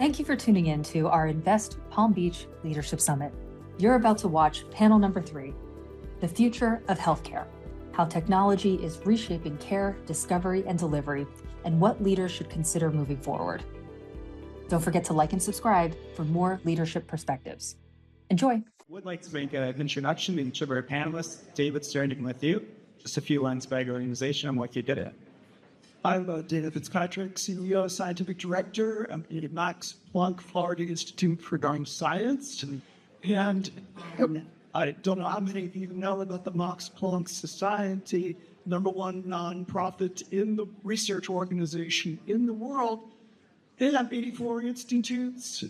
Thank you for tuning in to our Invest Palm Beach Leadership Summit. You're about to watch panel number 3, The Future of Healthcare, How Technology is Reshaping Care, Discovery, and Delivery, and what leaders should consider moving forward. Don't forget to like and subscribe for more leadership perspectives. Enjoy. Would like to make an introduction to each of our panelists. David, starting with you. Just a few lines about your organization and what you did it. I'm David Fitzpatrick, CEO, Scientific Director at the Max Planck Florida Institute for Darn Science. And I don't know how many of you know about the Max Planck Society, #1 nonprofit in the research organization in the world. They have 84 institutes,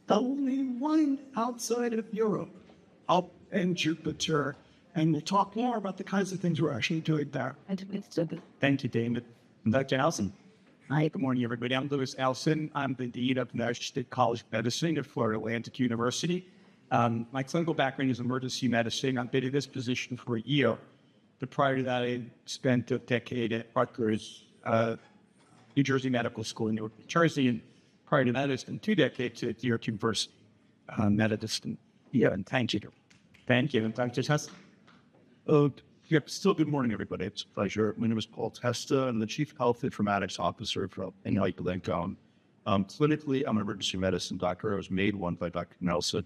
only one outside of Europe, up in Jupiter. And we'll talk more about the kinds of things we're actually doing there. Thank you, David. And Dr. Allison. Hi, good morning, everybody. I'm Louis Allison. I'm the Dean of the United States College of Medicine at Florida Atlantic University. My clinical background is emergency medicine. I've been in this position for a year. But prior to that, I spent a decade at Rutgers, New Jersey Medical School in Newark, New Jersey. And prior to that, I spent 2 decades at New York University, medicine. Yeah, and thank you. Thank you. And Dr. Testa. Still good morning, everybody. It's a pleasure. My name is Paul Testa. I'm the Chief Health Informatics Officer for NYU Lincoln. Clinically, I'm an emergency medicine doctor. I was made one by Dr. Nelson.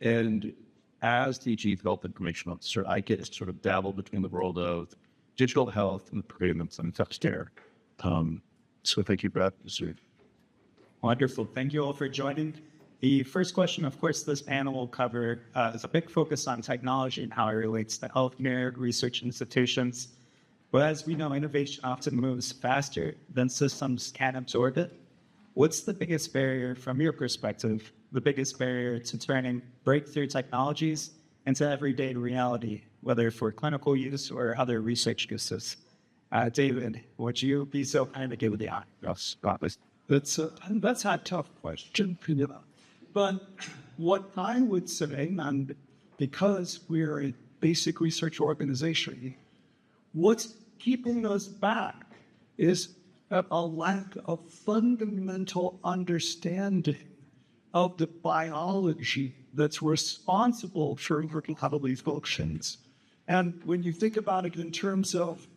And as the Chief Health Information Officer, I get to sort of dabble between the world of digital health and the prevalence and healthcare. So thank you for having me, sir. Wonderful. Thank you all for joining. The first question, of course, this panel will cover is a big focus on technology and how it relates to healthcare research institutions. But as we know, innovation often moves faster than systems can absorb it. What's the biggest barrier from your perspective, the biggest barrier to turning breakthrough technologies into everyday reality, whether for clinical use or other research uses? David, would you be so kind to give it the honor? Yes, That's a tough question. But what I would say, and because we're a basic research organization, what's keeping us back is a lack of fundamental understanding of the biology that's responsible for bodily functions. And when you think about it in terms of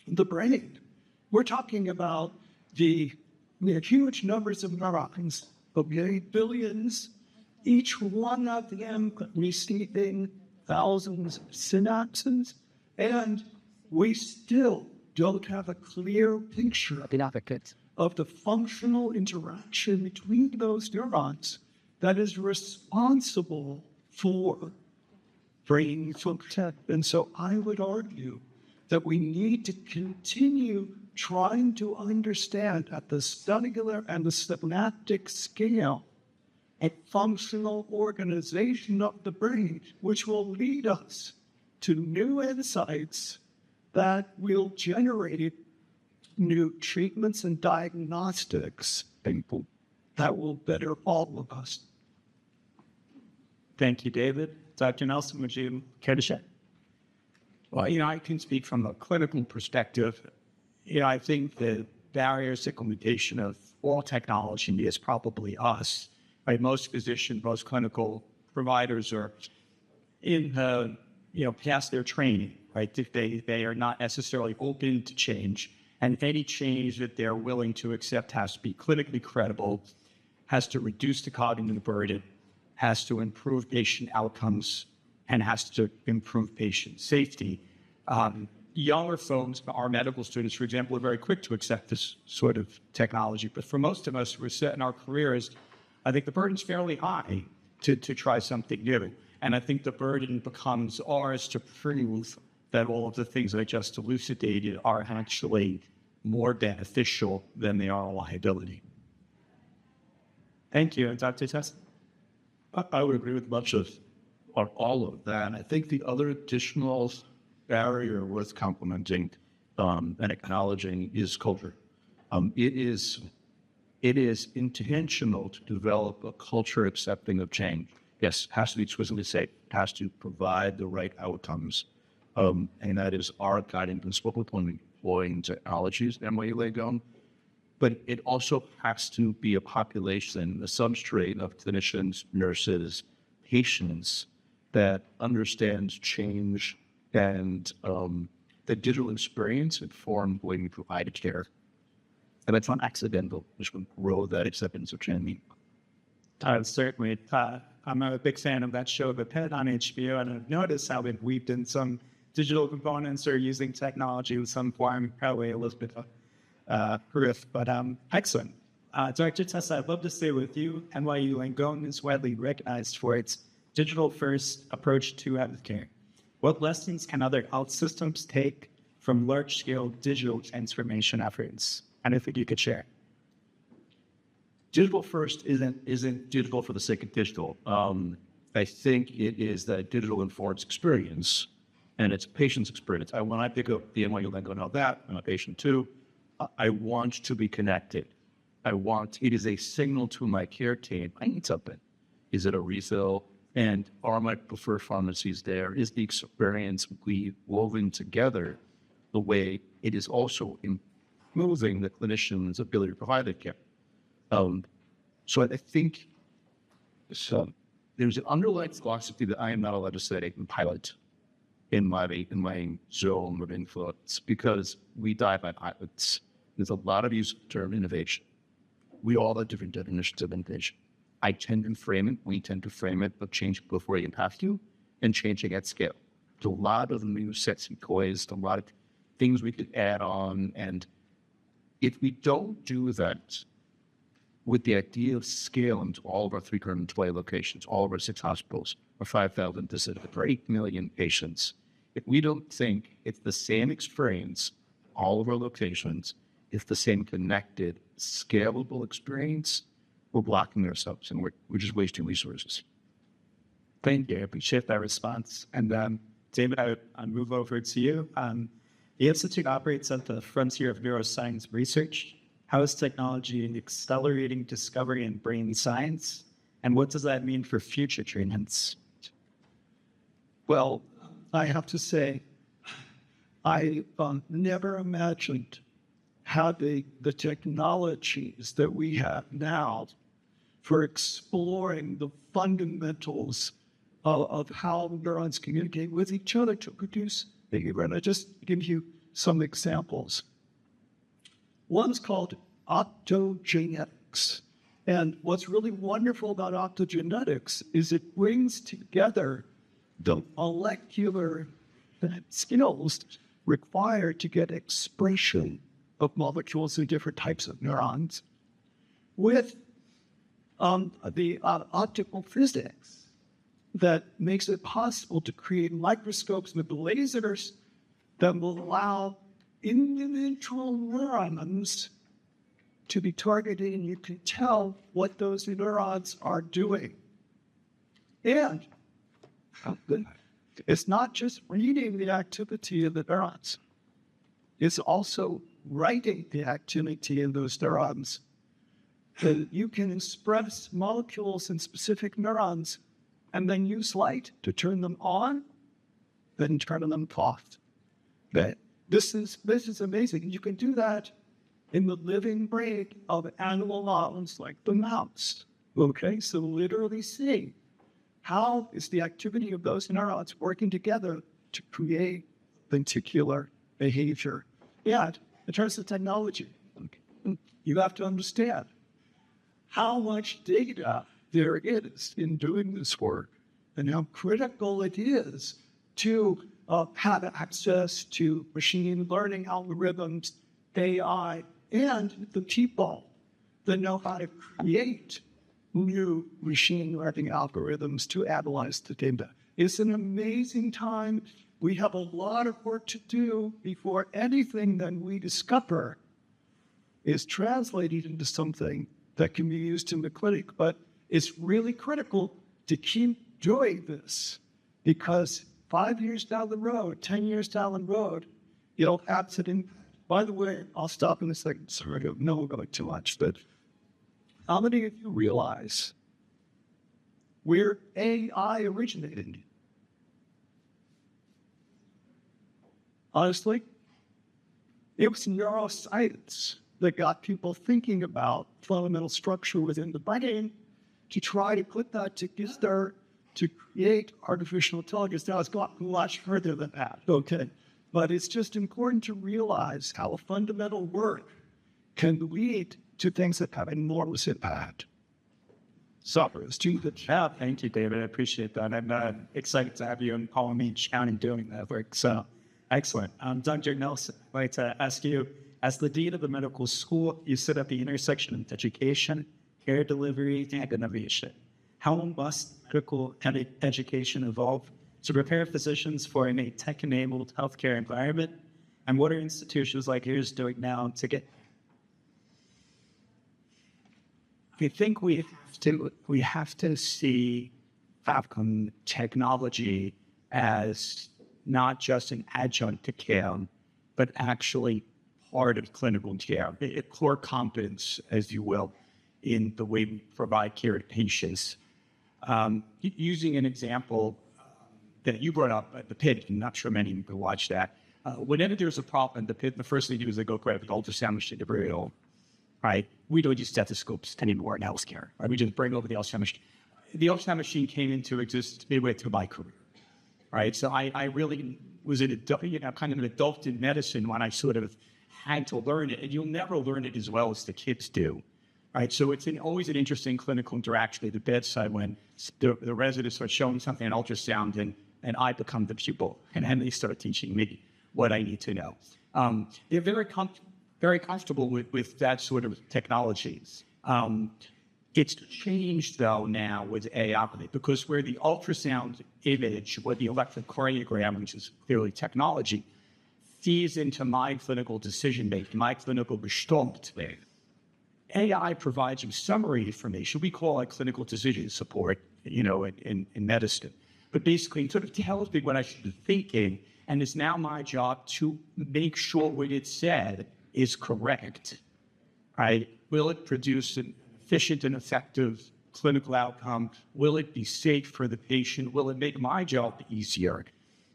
the brain, we're talking about the huge numbers of neurons, billions, each one of them receiving thousands of synapses, and we still don't have a clear picture of the functional interaction between those neurons that is responsible for brain function. And so I would argue that we need to continue trying to understand at the cellular and the synaptic scale a functional organization of the brain, which will lead us to new insights that will generate new treatments and diagnostics that will better all of us. Thank you, David. Dr. Nelson, would you care to share? Well, I can speak from a clinical perspective. I think the barriers to implementation of all technology is probably us. Right? Most physicians, most clinical providers are in past their training. Right? They are not necessarily open to change, and any change that they're willing to accept has to be clinically credible, has to reduce the cognitive burden, has to improve patient outcomes, and has to improve patient safety. Younger folks, our medical students, for example, are very quick to accept this sort of technology. But for most of us, we're set in our careers, I think the burden's fairly high to try something new. And I think the burden becomes ours to prove that all of the things I just elucidated are actually more beneficial than they are a liability. Thank you. And Dr. Testa? I would agree with much of all of that. I think the other additional barrier worth complementing and acknowledging is culture. It is intentional to develop a culture accepting of change. Yes, it has to be exquisitely safe. It has to provide the right outcomes. And that is our guiding principle when employing technologies, Emily Lagon. but it also has to be a population, a substrate of clinicians, nurses, patients that understands change and the digital experience informed the way we provide care. And it's not accidental, which will grow that acceptance of change. Certainly. I'm a big fan of that show, The Pet on HBO, and I've noticed how they've weaved in some digital components or using technology in some form, probably a little bit of riff, but excellent. Dr. Tessa, I'd love to stay with you. NYU Langone is widely recognized for its digital-first approach to healthcare. What lessons can other health systems take from large-scale digital transformation efforts? Anything you could share? Digital first isn't digital for the sake of digital. I think it is that digital informs experience, and it's a patient's experience. When I pick up the NYU Langone, know that I'm a patient too. I want to be connected. It is a signal to my care team. I need something. Is it a refill? And are my preferred pharmacies there? Is the experience we woven together the way it is also improving the clinician's ability to provide the care? So I think there's an underlying philosophy that I am not allowed to say and pilot in my zone of influence because we die by pilots. There's a lot of use of the term innovation. We all have different definitions of innovation. I tend to frame it, we tend to frame it, but change before you have to, and changing at scale. There's a lot of new sets and toys, a lot of things we could add on, and if we don't do that with the idea of scale into all of our 320 locations, all of our 6 hospitals, or 5,000 visitors, for 8 million patients, if we don't think it's the same experience, all of our locations, it's the same connected, scalable experience, we're blocking ourselves and we're just wasting resources. Thank you. I appreciate that response. And David, I'll move over to you. The Institute operates at the frontier of neuroscience research. How is technology accelerating discovery in brain science? And what does that mean for future treatments? Well, I have to say, I never imagined having the technologies that we have now for exploring the fundamentals of how neurons communicate with each other to produce behavior. And I just give you some examples. One's called optogenetics. And what's really wonderful about optogenetics is it brings together the molecular skills required to get expression of molecules in different types of neurons with the optical physics that makes it possible to create microscopes with lasers that will allow individual neurons to be targeted, and you can tell what those neurons are doing. And it's not just reading the activity of the neurons. It's also writing the activity in those neurons. That you can express molecules in specific neurons and then use light to turn them on, then turn them off. This is amazing. You can do that in the living brain of animal models like the mouse. Okay, so literally see how is the activity of those neurons working together to create particular behavior. And in terms of technology, you have to understand how much data there is in doing this work and how critical it is to have access to machine learning algorithms, AI, and the people that know how to create new machine learning algorithms to analyze the data. It's an amazing time. We have a lot of work to do before anything that we discover is translated into something that can be used in the clinic. But it's really critical to keep doing this because 5 years down the road, 10 years down the road, it'll have to. By the way, I'll stop in a second. Sorry, I know we're going too much, but how many of you realize where AI originated? Honestly, it was neuroscience. that got people thinking about fundamental structure within the brain to try to put that together to create artificial intelligence. Now, it's gotten much further than that, okay? But it's just important to realize how fundamental work can lead to things that have enormous impact. So, Yeah, thank you, David. I appreciate that. I'm excited to have you in Palm Beach County doing that work. So, excellent. Dr. Nelson, I'd like to ask you, as the dean of the medical school, you sit at the intersection of education, care delivery, and innovation. How must medical education evolve to prepare physicians for a tech-enabled healthcare environment? And what are institutions like yours doing now to get? I think we have to see technology as not just an adjunct to care, but actually part of clinical care, a core competence, as you will, in the way we provide care to patients. Using an example that you brought up at the pit, I'm not sure many people watch that. Whenever there's a problem in the pit, the first thing they do is they go grab the ultrasound machine to bring it home. Right? We don't use stethoscopes anymore in healthcare. Right? We just bring over the ultrasound machine. The ultrasound machine came into existence midway through my career. Right? So I really was kind of an adult in medicine when I sort of had to learn it. And you'll never learn it as well as the kids do. Right? So it's always an interesting clinical interaction at the bedside when the residents are showing something on ultrasound and I become the pupil. And then they start teaching me what I need to know. They're very comfortable with that sort of technologies. It's changed, though, now with AI, because where the ultrasound image, or the electrocardiogram, which is clearly technology, feeds into my clinical decision-making, my clinical gestalt. AI provides you summary information. We call it clinical decision support, in medicine. But basically, it sort of tells me what I should be thinking, and it's now my job to make sure what it said is correct, right? Will it produce an efficient and effective clinical outcome? Will it be safe for the patient? Will it make my job easier,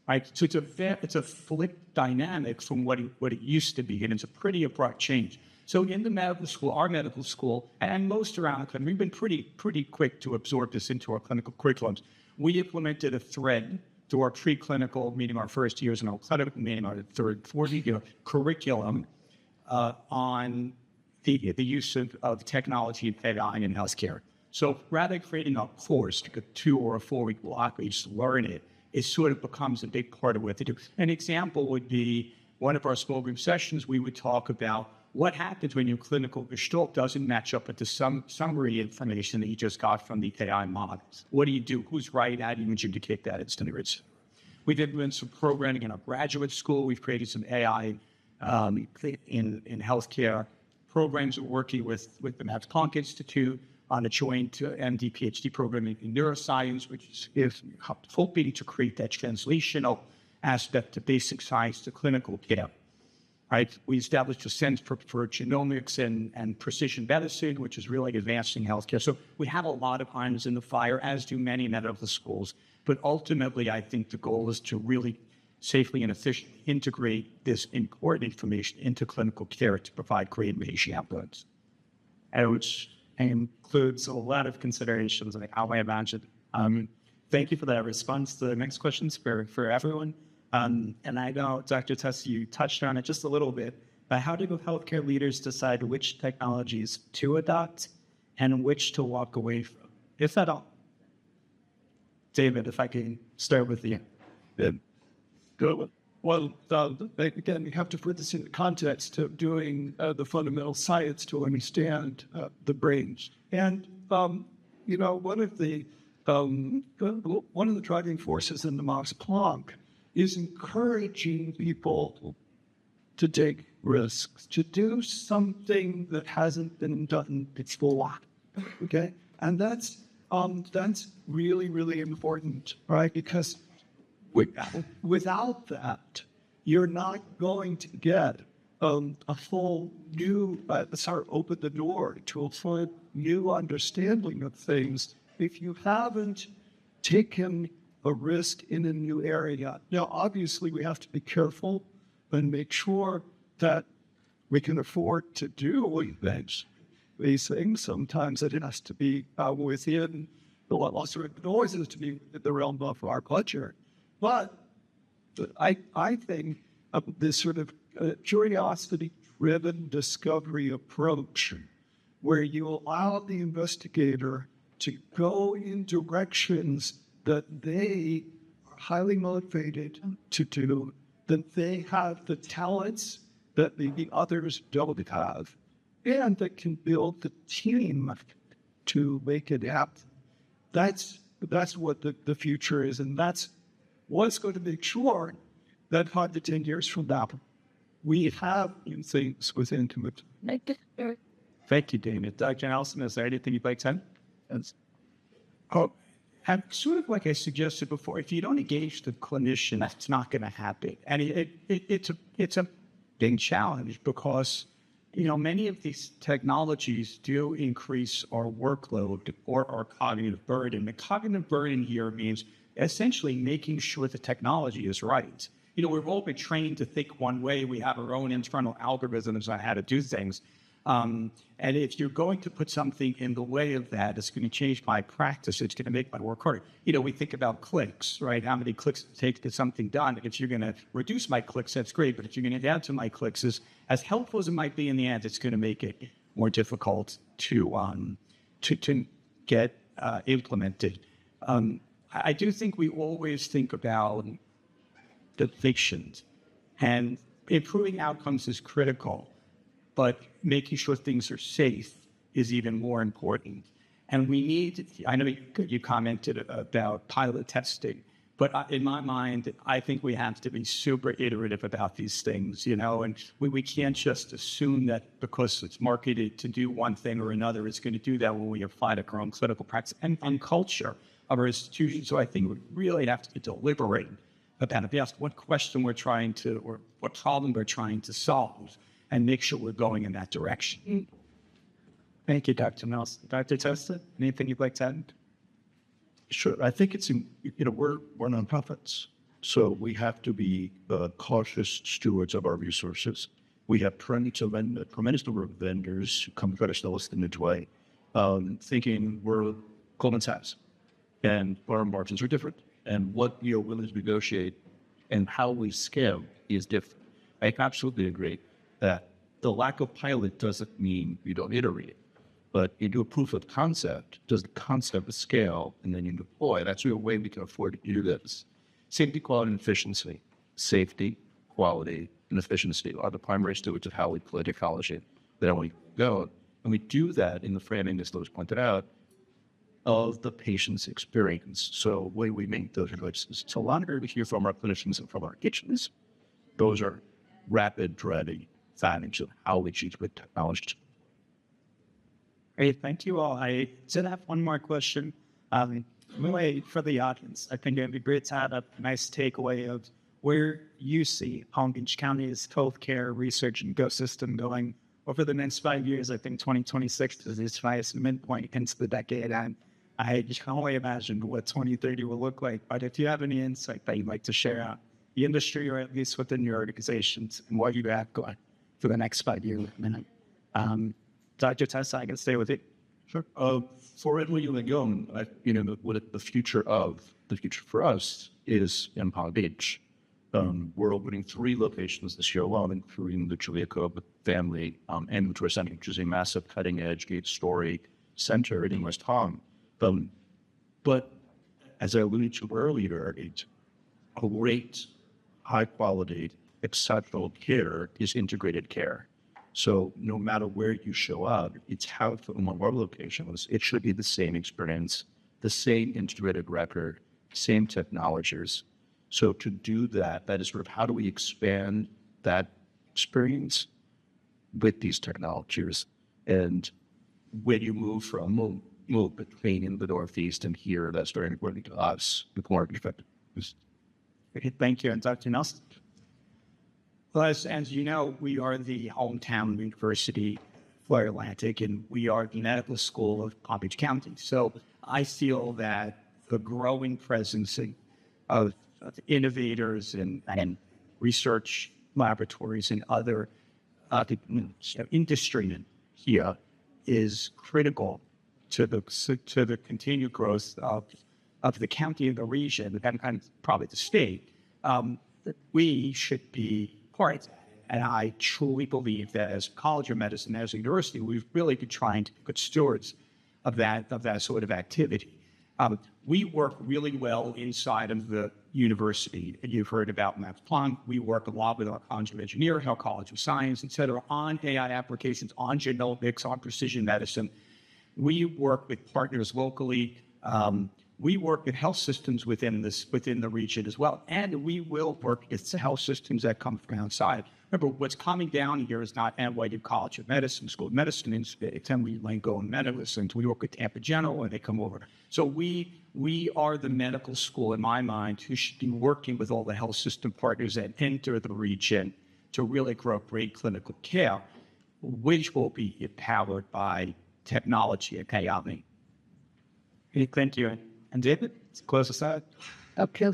right? So it's a flipped dynamic from what it used to be, and it's a pretty abrupt change. So in the medical school, our medical school, and most around the country, we've been pretty quick to absorb this into our clinical curriculums. We implemented a thread to our preclinical, meaning our first years, and our clinical, meaning our third, fourth year curriculum, on the use of technology and AI in healthcare. So rather than creating a course, like a 2 or a 4 week block where you just learn it, it sort of becomes a big part of what they do. An example would be one of our small group sessions, we would talk about what happens when your clinical gestalt doesn't match up with the summary information that you just got from the AI models. What do you do? Who's right? How do you adjudicate that? It's standards. We've implemented some programming in our graduate school. We've created some AI in healthcare programs. We're working with the Max Planck Institute on a joint MD PhD program in neuroscience, which is hoping to create that translational aspect to basic science to clinical care. Right? We established a center for genomics and precision medicine, which is really advancing healthcare. So we have a lot of irons in the fire, as do many medical schools. But ultimately, I think the goal is to really safely and efficiently integrate this important information into clinical care to provide great patient outcomes. Which includes a lot of considerations, like how I imagine. Thank you for that response. The next question's for everyone. And I know, Dr. Tess, you touched on it just a little bit, but how do healthcare leaders decide which technologies to adopt and which to walk away from, if at all? David, if I can start with you. Good. Well, again, we have to put this in the context of doing the fundamental science to understand the brains. And, one of the driving forces in the Max Planck is encouraging people to take risks, to do something that hasn't been done before. Okay, and that's really, really important, right? Because without that, you're not going to get a full new, open the door to a full new understanding of things if you haven't taken a risk in a new area. Now, obviously, we have to be careful and make sure that we can afford to do these things. Sometimes it has to be within the laws, it always has to be within the realm of our budget. But I think this sort of curiosity-driven discovery approach, where you allow the investigator to go in directions that they are highly motivated to do, that they have the talents that maybe others don't have, and that can build the team to make it happen. That's what the future is, and that's what's going to make sure that 5 to 10 years from now, we have new things within Commit. Thank you, David. Dr. Nelson, is there anything you'd like to add? And sort of like I suggested before, if you don't engage the clinician, that's not going to happen. And it's a big challenge because, many of these technologies do increase our workload or our cognitive burden. The cognitive burden here means essentially making sure the technology is right. We've all been trained to think one way. We have our own internal algorithms on how to do things. And if you're going to put something in the way of that, it's going to change my practice. It's going to make my work harder. We think about clicks, right? How many clicks it takes to get something done. If you're going to reduce my clicks, that's great. But if you're going to add to my clicks, as helpful as it might be in the end, it's going to make it more difficult to get implemented. I do think we always think about the patient, and improving outcomes is critical. But making sure things are safe is even more important. And I know you commented about pilot testing, but in my mind, I think we have to be super iterative about these things, and we can't just assume that because it's marketed to do one thing or another, it's going to do that when we apply it to our own clinical practice and culture of our institution. So I think we really have to be deliberate about if you ask what question we're trying to, or what problem we're trying to solve, and make sure we're going in that direction. Thank you, Dr. Nelson. Dr. Tosta, anything you'd like to add? Sure. I think it's, we're nonprofits, so we have to be cautious stewards of our resources. We have a tremendous number of vendors who come try to sell us the new way, thinking we're Goldman Sachs, and our margins are different, and what you're willing to negotiate and how we scale is different. I absolutely agree that the lack of pilot doesn't mean you don't iterate. But you do a proof of concept, does the concept scale, and then you deploy. That's the way we can afford to do this. Safety, quality, and efficiency. Safety, quality, and efficiency are the primary stewards of how we play technology. Then we go, and we do that in the framing, as Lois pointed out, of the patient's experience. So the way we make those choices. It's a lot to hear from our clinicians and from our kitchens. Those are rapid, ready findings of how we choose with technology. Great, thank you all. I did have one more question. Really, for the audience, I think it would be great to have a nice takeaway of where you see Palm Beach County's healthcare research ecosystem going over the next 5 years. I think 2026 is its highest midpoint into the decade, and I can only imagine what 2030 will look like. But if you have any insight that you'd like to share out the industry, or at least within your organizations, and what you have going for the next 5 years, Dr. Tessa, I can stay with it. Sure. For Edwin Young, what the future for us is in Palm Beach. We're opening 3 locations this year alone, including the Julia Cobb family ambulatory center, which is a massive cutting-edge 8-story center in West Palm. But as I alluded to earlier, a great, high-quality, exceptional care is integrated care. So no matter where you show up, it's how in one of our locations, it should be the same experience, the same integrated record, same technologies. So to do that is sort of how do we expand that experience with these technologies? And when you move between in the Northeast and here, that's very important to us with more effective. Thank you. And Dr. Nelson? Well, as you know, we are the hometown university for Atlantic, and we are the medical school of Palm Beach County. So I feel that the growing presence of innovators and research laboratories and other the industry here is critical to the continued growth of the county and the region, and probably the state. That we should be part of that. And I truly believe that as a College of Medicine, as a university, we've really been trying to be good stewards of that sort of activity. We work really well inside of the university, and you've heard about Max Planck. We work a lot with our College of Engineering, our College of Science, et cetera, on AI applications, on genomics, on precision medicine. We work with partners locally. We work with health systems within the region as well, and we will work with health systems that come from outside. Remember, what's coming down here is not NYU College of Medicine, School of Medicine, it's NYU Langone Medicine. We work with Tampa General, and they come over. So we are the medical school, in my mind, who should be working with all the health system partners that enter the region to really grow great clinical care, which will be empowered by technology and AI. Hey, thank you. And David, let's close us out. Okay.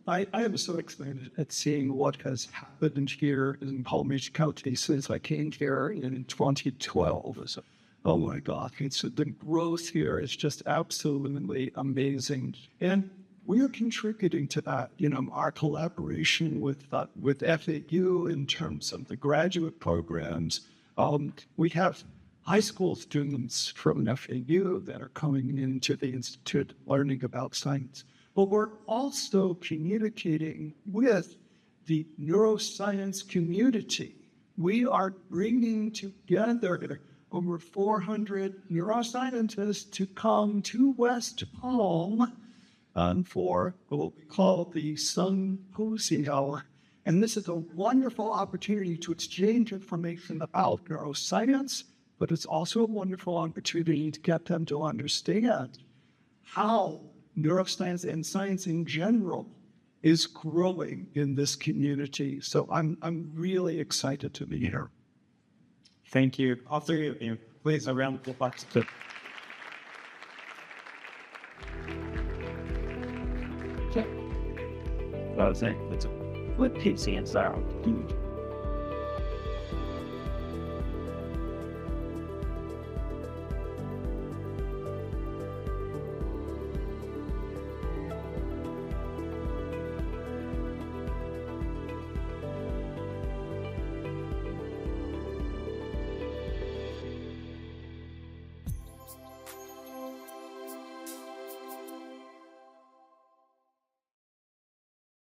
I am so excited at seeing what has happened here in Palm Beach County since I came here in 2012. So, oh my God, the growth here is just absolutely amazing. And we are contributing to that. Our collaboration with FAU in terms of the graduate programs. We have high school students from FAU that are coming into the institute learning about science. But we're also communicating with the neuroscience community. We are bringing together over 400 neuroscientists to come to West Palm for what we call the Symposium. And this is a wonderful opportunity to exchange information about neuroscience, but it's also a wonderful opportunity to get them to understand how neuroscience and science in general is growing in this community. So I'm really excited to be here. Thank you. All three of you, please, a round of applause. I was saying, it's a flip PC and sound.